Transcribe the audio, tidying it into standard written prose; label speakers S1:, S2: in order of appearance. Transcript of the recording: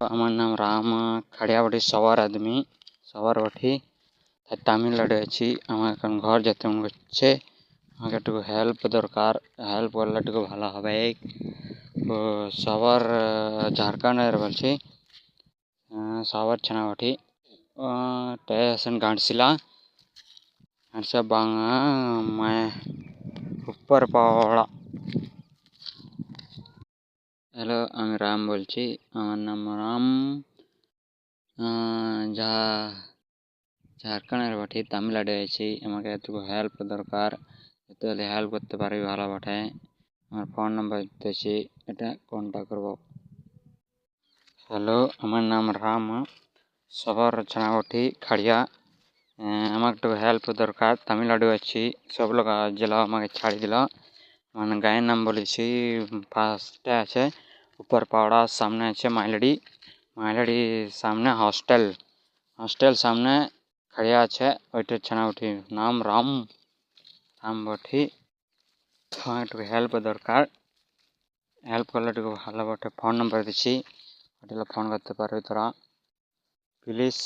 S1: আমার নাম রাম খাড়িয়াবাড়ি সবার আদমি সবার বাটি তামিলনাড়ু আছি। আমার এখন ঘর যেতে মন করছে, আমাকে একটু হেল্প দরকার, হেল্প করলে একটু ভালো হবে। তো সবার ঝাড়খণ্ডের বলছি, সবার ছানাবাটি স্টেশন ঘাটশিলা বাংলা উপর পাওয়া। হ্যালো, আমি রাম বলছি। আমার নাম রাম, যা ঝাড়খণ্ডের বাটি তামিলনাড়ু আছি। আমাকে একটু হেল্প দরকার, একটু হেল্প করতে পারবি ভালো বটে। আমার ফোন নাম্বার দিতেছি, এটা কন্ট্যাক্ট করবো। হ্যালো, আমার নাম রাম, সবার ছানাবাটি খাড়িয়া। আমাকে একটু হেল্প দরকার, তামিলনাড়ু আছি। সব লোক জেলা আমাকে ছাড়ি দিল। মানে গায়ের নাম বলেছি, ফার্স্টে আছে উপর পাওড়া, সামনে আছে মাইলাড়ি, মাইলাড়ির সামনে হস্টেল, হস্টেল সামনে খাড়িয়া আছে ওইটার ছানাবাটি নাম রাম, রাম বটি। একটু হেল্প দরকার, হেল্প করলে একটু ভালো বটে। ফোন নাম্বার দিচ্ছি, ওটা ফোন করতে পারবি তোরা প্লিজ।